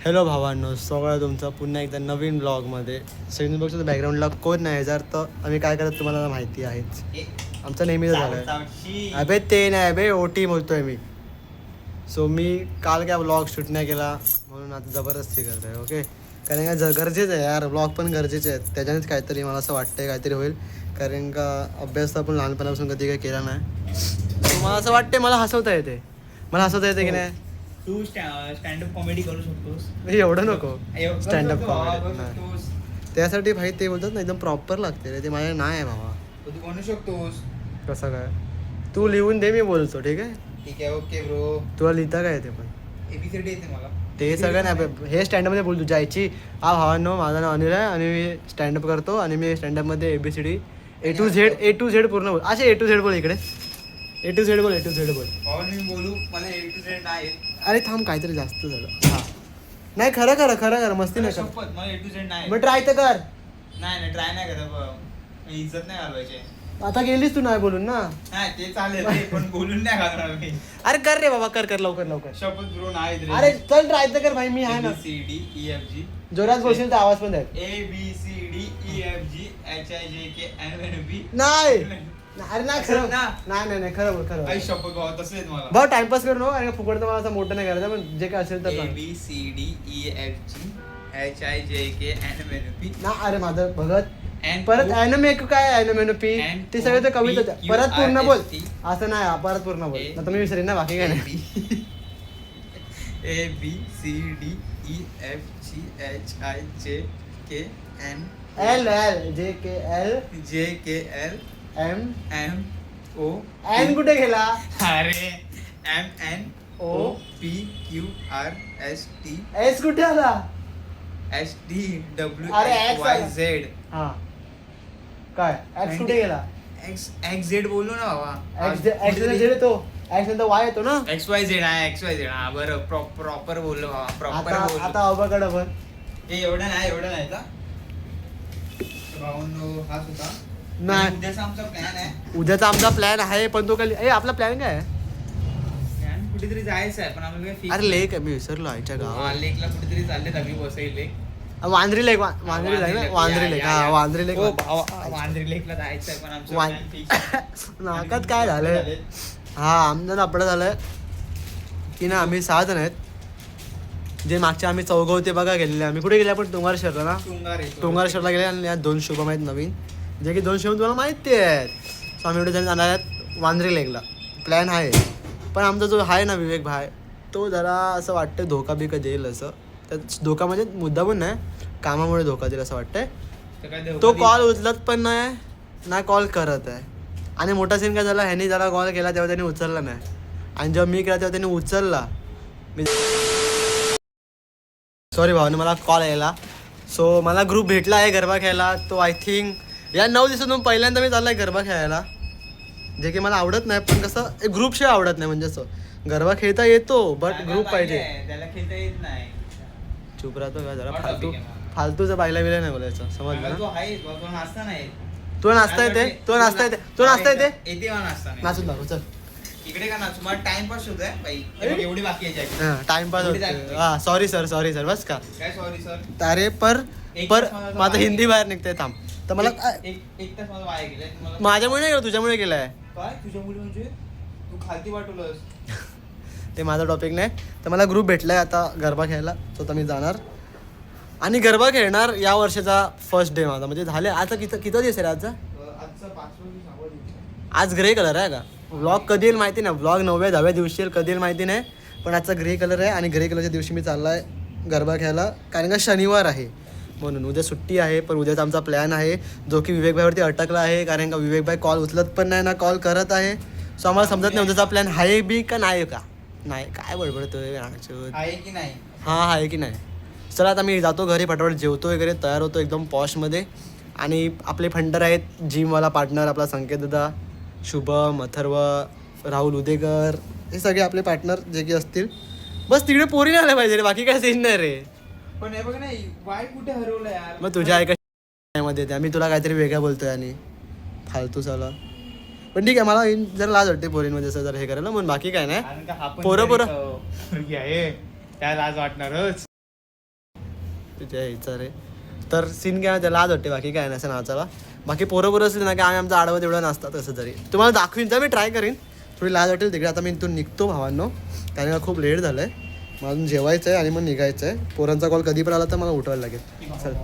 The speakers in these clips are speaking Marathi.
हॅलो भावांनो, सगळं तुमचं पुन्हा एकदा नवीन ब्लॉगमध्ये. सेव्हिंग बॉक्सच्या बॅकग्राऊंडला कोण नाही जर तर आम्ही काय करत तुम्हाला माहिती आहेच. आमचं नेहमीच झालं आहे. अबे ते नाही अबे OT बोलतोय मी. सो मी काल काय ब्लॉग शूट नाही केला म्हणून आता जबरदस्ती करत आहे. ओके, कारण का गरजेचं आहे यार, ब्लॉग पण गरजेचे आहेत. त्याच्यानेच काहीतरी मला असं वाटतंय काहीतरी होईल. कारण का अभ्यास तर पण लहानपणापासून कधी काही केला नाही. सो मला असं वाटते मला हसवता येते. मला हसवता येते की नाही? तू स्टँडअप कॉमेडी करू शकतोस. एवढं नको स्टँडअप कॉमेडी. तू त्यासाठी भाई ते बोलतात ना एकदम प्रॉपर लागते रे, ते माझ्या नाही आहे बाबा. बनू शकतोस. कसं काय? तू लिहून दे, मी बोलतो. ठीक आहे, ठीक आहे, ओके ब्रो. तुला लिहिता काय ते पण एबीसीडी येते मला. ते सगळं नाही. हे स्टँडअपमध्ये बोल तू जायची. हा भावांनो, माझं नाव अनिल आहे आणि मी स्टँडअप करतो आणि मी स्टँडअपमध्ये ABCD A to Z पूर्ण बोल. असे A to Z बोल. इकडे A to Z बोल. A to Z बोल. मी बोलू, मला A to Z नाही. अरे थांब, काहीतरी जास्त झालं. हा नाही, खरं खरं मस्ती नाही कर. शपथ, मला A to Z नाही. मग ट्राय तर कर. नाही ट्राय नाही करत. इज्जत नाही घालवायची. आता गेलीस तू नाही बोलून ना. नाही ते चालेल रे, पण बोलून नाही घालणार मी. अरे कर रे बाबा, कर लवकर. शपथ ब्रो नाही रे. अरे चल ट्राय तर कर भाई, मी आहे ना. ABCDEFG. जोरात बोलशील तर आवाज पण द्या. ABCDEFGHIJKLMNOP. नाही अरे नाही खरं ना. नाही खरं बोल खरं. आई शपथ बाबा, तसं येत मला. भाऊ टाइमपास करू नको आणि फुकट तर मला असं मोठं नाही करायचं, पण जे काय असेल तर सांग. ABCDEFGHIJKLMNOP. ना अरे माझं भगत परत ऍनमे काय ऍनमेनोपी ते सगळे तर कविता. परत पूर्ण बोल. असं नाही, परत पूर्ण बोल ना, तुम्ही विसरेन ना, बाकी काय नाही. ABCDEFGHIJKLMNOP. एन कुठे गेला? अरे MNOPQRST एस कुठे आला? अरे, X आला. STWXYZ. हा काय एक्स कुठे गेला? XZ बोलू ना बाबा. एक्स नंतर तो एक्स नंतर वाय येतो ना. XYZ आहे, XYZ. हा बरं, प्रॉपर बोललो बाबा, प्रॉपर बोललो. आता अवघड पण हे एवढं नाही का भाऊंनो, हाच होता. नाही. उद्याचा आमचा प्लॅन आहे. उद्याचा आमचा प्लॅन आहे, पण तो काय आपला प्लॅन काय आहे? प्लॅन कुठेतरी जायचं आहे, पण आम्हाला काही अरे लेक आहे, मी विसरलो आईच्या गावात. लेकला कुठेतरी चालले दहावी बसाई लेक. वांद्री लेक ना, वांद्री लेक. हा वांद्री लेक. वांद्री लेकला जायचं आहे, पण आमचं नाकात काय झालंय? हा आमचं आपलं झालंय की ना, आम्ही 6 जण आहेत. जे मागच्या आम्ही चौघं होते बघा गेलेले. आम्ही कुठे गेले? आपण तुंगारेश्वरला ना. तुंगारेश्वरला गेले आणि यात 2 शुभम आहेत नवीन, जे की 2 शुभम तुम्हाला माहिती आहेत. सो आम्ही एवढे जण जाणार आहेत वांद्री लेकला. प्लॅन आहे, पण आमचा जो आहे ना विवेक भाई, तो जरा असं वाटतं धोका बिका देईल असं. तर धोका म्हणजे मुद्दा पण नाही, कामामुळे धोका देईल असं वाटतंय. तो कॉल उचलत पण नाही ना, कॉल करत आहे. आणि मोठा सीन काय झाला, ह्यानी जरा कॉल केला तेव्हा त्यांनी उचलला नाही, आणि जेव्हा मी केला तेव्हा त्यांनी उचलला. मी सॉरी भावाने, मला कॉल यायला. सो मला ग्रुप भेटला आहे गरबा खेळायला. तो आय थिंक या 9 दिवसातून पहिल्यांदा मी चालला आहे गरबा खेळायला, जे की मला आवडत नाही. पण कसं एक ग्रुपशिवाय आवडत नाही, म्हणजे असं गरबा खेळता येतो बट ग्रुप पाहिजे. त्याला खेळता येत नाही. चुप राहतो का जरा? फालतूचं बायला बिला नाही बोलायचं, समजलं ना? तू नाचता येते? येते मला नाचता. नाचून दाखव चल. इकडे का नाचू? मला टाइमपास होत आहे बाई. एवढी बाकी आहे. हां टाइमपास होतो. हां सॉरी सर बस का. काय सॉरी सर? अरे पर माझं हिंदी बाहेर निघतंय, थांब. तर मला एक तास मला वाया गेलाय. माझ्यामुळे नाही केलं, तुझ्यामुळे केलंय. काय तुझ्यामुळे म्हणजे? तू खालती वाटवलंस. ते माझा टॉपिक नाही. तर मला ग्रुप भेटलाय आता गरबा खेळायला, तो तर मी जाणार आणि गरबा खेळणार. या वर्षाचा फर्स्ट डे माझा, म्हणजे झाले. आता किती दिवस आहे आजचा? आजचा 5वा दिवस. आज ग्रे कलर आहे का? व्लॉग कधी येईल माहिती नाही, व्लॉग 9व्या-10व्या दिवशी येईल, कधी येईल माहिती नाही. पण आजचा ग्रे कलर आहे आणि ग्रे कलरच्या दिवशी मी चालला आहे गरबा खेळायला, कारण का शनिवार आहे म्हणून. उद्या सुट्टी आहे, पण उद्याचा आमचा प्लॅन आहे जो की विवेकभाईवरती अटकला आहे, कारण का विवेकभाई कॉल उचलत पण नाही ना, कॉल करत आहे. सो आम्हाला समजत नाही उद्याचा प्लॅन आहे बी का नाही का. नाही काय बडबडतोय आहे की नाही? हां आहे की नाही. चला आता मी जातो घरी, फटाफट जेवतो वगैरे, तयार होतो एकदम पॉशमध्ये. आणि आपले फंडर आहेत जिमवाला पार्टनर आपला संकेत दादा, शुभम, अथर्व, राहुल उदेकर, हे सगळे आपले पार्टनर जे की असतील. बस तिकडे पोरी नाही आल्या पाहिजे रे, बाकी काय सीन नाही रे. पण हे बघ नाही, वाय कुठे हरवलं यार? मग तुझ्या ऐका मध्ये त्या मी तुला काहीतरी वेगळं बोलतोय आणि फालतू झाला. पण ठीक आहे, मला जरा लाज वाटते पोरींमध्ये असं जरा हे करायला, म्हणून बाकी काय नाही. पोरं त्या लाज वाटणारच. तुझ्या ह्याचा रे. तर सीन काय त्याला लाज वाटते, बाकी काय नाही असं नाचायला. बाकी पोरं असतील ना की आम्ही आमचं आडवं तेवढं नसतात तसं तरी. तुम्हाला दाखवीन तर मी ट्राय करीन, थोडी लाज वाटेल तिकडे. आता मी इथून निघतो भावांनो, कारण का खूप लेट झालं आहे. मला अजून जेवायचं आहे आणि मग निघायचं आहे. पोरांचा कॉल कधी पण आला तर मला उठवायला लागेल. चल.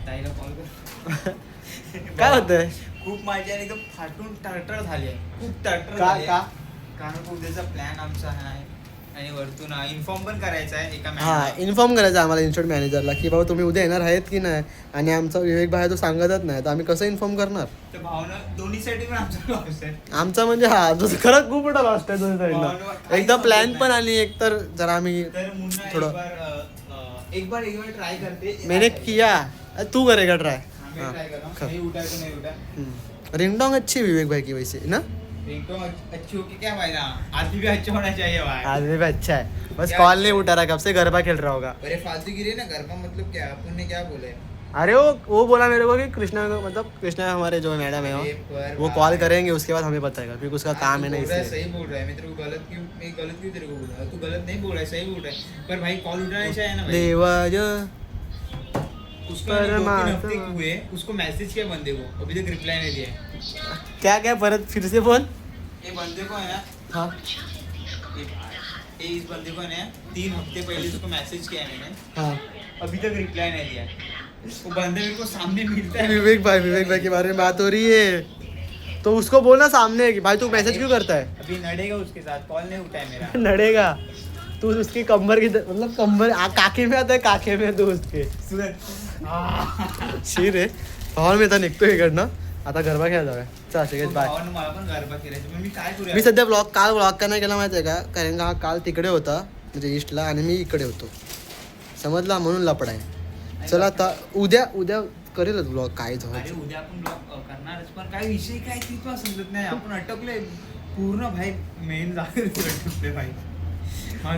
ताईला कॉल कर. काय होतंय? खूप माझी आणि एकदम फाटून टरटर झाली आहे, खूप टरटर का झाली का आहे. कारण उद्याचा प्लॅन आमचा आहे आणि वरतून इन्फॉर्म पण करायचा आहे एका हा, मॅडमला. इन्फॉर्म करायचं आम्हाला इन्स्टिट्यूट मॅनेजरला की बाबा तुम्ही उद्या येणार आहेत की नाही. आणि आमचा विवेक भाई तो सांगतच नाही, तर आम्ही कसं इन्फॉर्म करणार. तर भावना दोन्ही साठी पण आमचा लॉस आहे. आमचा म्हणजे हा जो खरंच खूप मोठा लॉस्ट आहे दोन्ही भावना साईडला. काहीच एकदा प्लॅन समजत पण नाही. आणि एक तर जरा आम्ही तर मुन्ना थोडं एक बार ट्राय करते. मैंने किया, तू करेगा ट्राय. मैं ट्राय कर रहा हूँ, नहीं उठा तो नहीं उठा. रिंगटोंग अच्छी विवेक भाई की वैसे ना. रिंगटोन अच्छी होगी क्या फायदा, आदमी भी अच्छा होना चाहिए भाई. आदमी भी अच्छा है, बस क्या कॉल अच्छा नहीं है? उठा रहा, कब से गरबा खेल रहा होगा. अरे फालतूगिरी ना, घर का मतलब क्या, अपन ने क्या बोले. अरे वो बोला मेरे को कि कृष्णा मतलब कृष्णा हमारे जो मैडम है वो कॉल करेंगे, उसके बाद हमें बताएगा क्योंकि उसका काम है ना इसलिए. सही बोल रहा है, मैं तेरे को गलत क्यों तेरे को बोल रहा है, तू गलत नहीं बोल रहा है, सही बोल रहा है. पर भाई कॉल उठाना चाहिए ना भाई. देवाज उसको अभी 2-3 हफ्ते हुए, उसको मैसेज किया बंदे को, अभी तक रिप्लाई नहीं दिया. क्या क्या परत फिर से फोन. ये बंदे को है ना, हाँ इस बंदे को है ना 3 हफ्ते पहले उसको मैसेज किया है मैंने, हाँ. अभी तक रिप्लाई नहीं दिया. वो बंदे मेरे को सामने मिलता है. विवेक भाई के बारे में बात हो रही है, तो उसको बोलना सामने कि भाई तू मैसेज क्यों करता है. अभी नडेगा उसके साथ, कॉल नहीं उठाया मेरा. लड़ेगा तू उसकी कमर की मतलब कमर काके में आता है, काके में तू उसके शीर आहे. भावाला मी आता निघतो इकडनं, आता गरबा खेळायला जाऊया. चल ठीक आहे, बाय. भावानं मला पण गरबा केलाय, पण मी काय करूया. मी सध्या काल ब्लॉग का नाही केला माहिती आहे का, कारण का हा काल तिकडे होता म्हणजे ईस्टला आणि मी इकडे होतो, समजला, म्हणून लपड आहे. चला आता उद्या करेलच ब्लॉग काय अरे झालं. उद्या आपण ब्लॉग करणारच, पण काय विषय काय ते तुला समजत नाही. आपण अटकलोय पूर्ण भाई, मेन जागेवर अटकलोय भाई.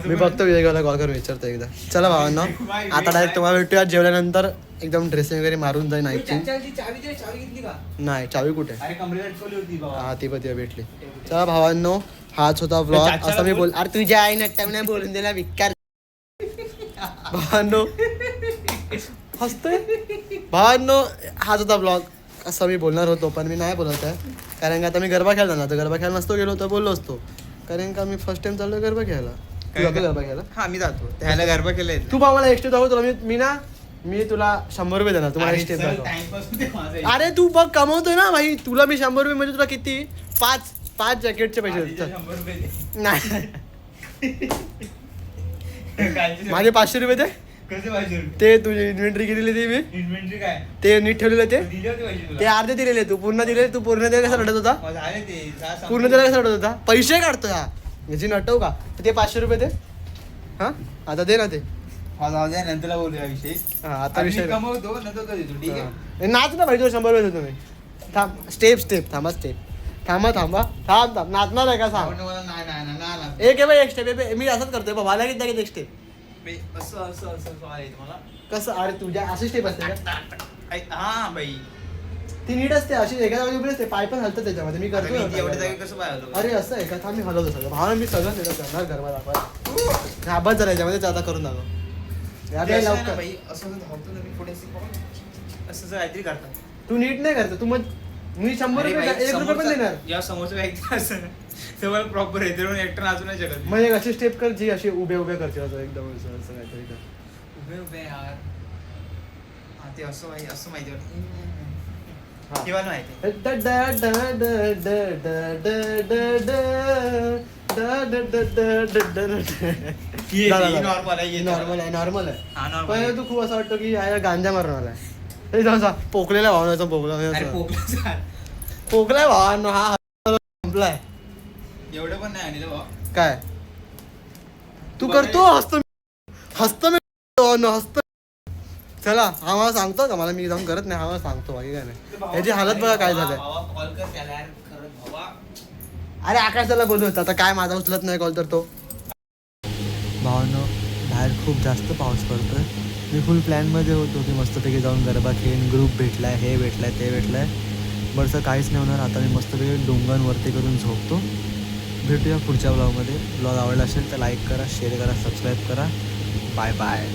मी फक्त विवेकाला कॉल करून विचारतो एकदा. चला भावांनो, आता डायरेक्ट तुम्हाला भेटूया जेवल्यानंतर. एकदम ड्रेसिंग वगैरे मारून जाईन ऐकून. चावी घेतली का. नाही, चावी कुठे. अरे कमरेला अटकवली होती बाबा. हा ती पण भेटली. चला भावांनो, हाच होता व्लॉग. असं मी बोल, अरे तुझ्या आईने नाही बोलून दिला विकार. भावांनो हसतोय. भावांनो हाच होता ब्लॉग, असं मी बोलणार होतो पण मी नाही बोलत आहे, कारण का आता मी गरबा खेळला ना, तर गरबा खेळायला नसतो गेलो तर बोललो असतो, कारण का मी फर्स्ट टाइम चाललोय गरबा खेळायला. तू जातो गरबा खेळायला. हा मी जातो, त्याला गरबा केलाय. तू बा मला एक्स्ट्रा दाखव तुला. मी तुला 100 रुपये देणार तुम्हाला एक्स्ट्रा दाखव. टाइमपास होते माझा. अरे तू बघ कमवतोय ना भाई, तुला मी 100 रुपये म्हणजे तुला किती, पाच जॅकेटचे पैसे देतो. 100 रुपये दे. नाही कालचे माझे 500 रुपये दे. कसे पाहिजे ते तुझी इन्व्हेंटरी केलेली ती मी इन्व्हेंटरी काय ते नीट ठेवलेलं ते दिले होते पाहिजे ते तुला. अर्धे दिलेले. तू पूर्ण दिले. तू पूर्ण दिले कसा रडत होता. मग झाले ते पूर्ण दिला कसा रडत होता. पैसे काढतो हा याची नटव का. तर ते 500 रुपये दे. हा आता दे ना ते. जाऊ द्या, नंतरला बोलूया विषय. हा आता विषय कमवतो नंतर तो देतो, ठीक आहे. हा. नाच ना भाई, तुला 100 रुपये देतो मी. थांब स्टेप थांबा थांब नाचणार आहे का सांग. मला नाही एक आहे भाई, एक स्टेप. मी असंच करतोय बाबा, मला किती एक स्टेप. असं आहे तुम्हाला कसं. अरे तुझ्या अशी स्टेप असते का. हा बाई, ती नीट असते अशी एका जागी उभी असते, पाय पण हलतात त्याच्यामध्ये. मी आता मी एवढ्या करतो. जागी कसं पाहिलं. अरे असं आहे का. थांब मी हलवतो सगळं. भावना मी सगळं सेटअप करणार गरबा दाखवा. आबाद जरा याच्यामध्ये आता करून दाखव. या बाई लवकर. बाई असं धावतो ना मी पुढे असं काहीतरी करतात. तू नीट नाही करतो. तू मग मी 100 रुपये 1 रुपये पण देणार. या समोरचा व्यक्ती असं ना सगळं प्रॉपर आहे, तर एकटं नाचू नाही शकत. मग एक अशी स्टेप कर जी अशी उभे करते असं एकदम असं काहीतरी कर. उभे यार. हा ते असं माहिती हा. किंवा माहिती. नॉर्मल आहे. हा नॉर्मल. पण तू खूप असं वाटतं की यार गांजा मारून आलाय. पोकलेला भावनाचा पोकलाय भावांनो. हा संपलाय. एवढं पण नाही आणलं भाऊ. काय तू करतो. हसतो मी. चला हा मला सांगतो का. मला मी जाऊन करत नाही. हा मला सांगतो बाकी काय नाही. याची हालत बघा काय झालंय. कॉल कर त्याला यार, खरंच भावा. अरे आकाशाला बोलू होता आता काय माझा उचलत नाही कॉल तर तो. भावांनो बाहेर खूप जास्त पाऊस पडतोय. मी फुल प्लॅनमध्ये होतो की मस्तपैकी जाऊन गरबा खेळून. ग्रुप भेटलाय, हे भेटलाय, ते भेटलाय. बरंसं काहीच नाही होणार. आता मी मस्तपैकी डोंगरांवरती करून झोपतो. भेटूया पुढच्या ब्लॉगमध्ये. ब्लॉग आवडला असेल तर लाईक करा, शेअर करा, सबस्क्राईब करा. Bye bye.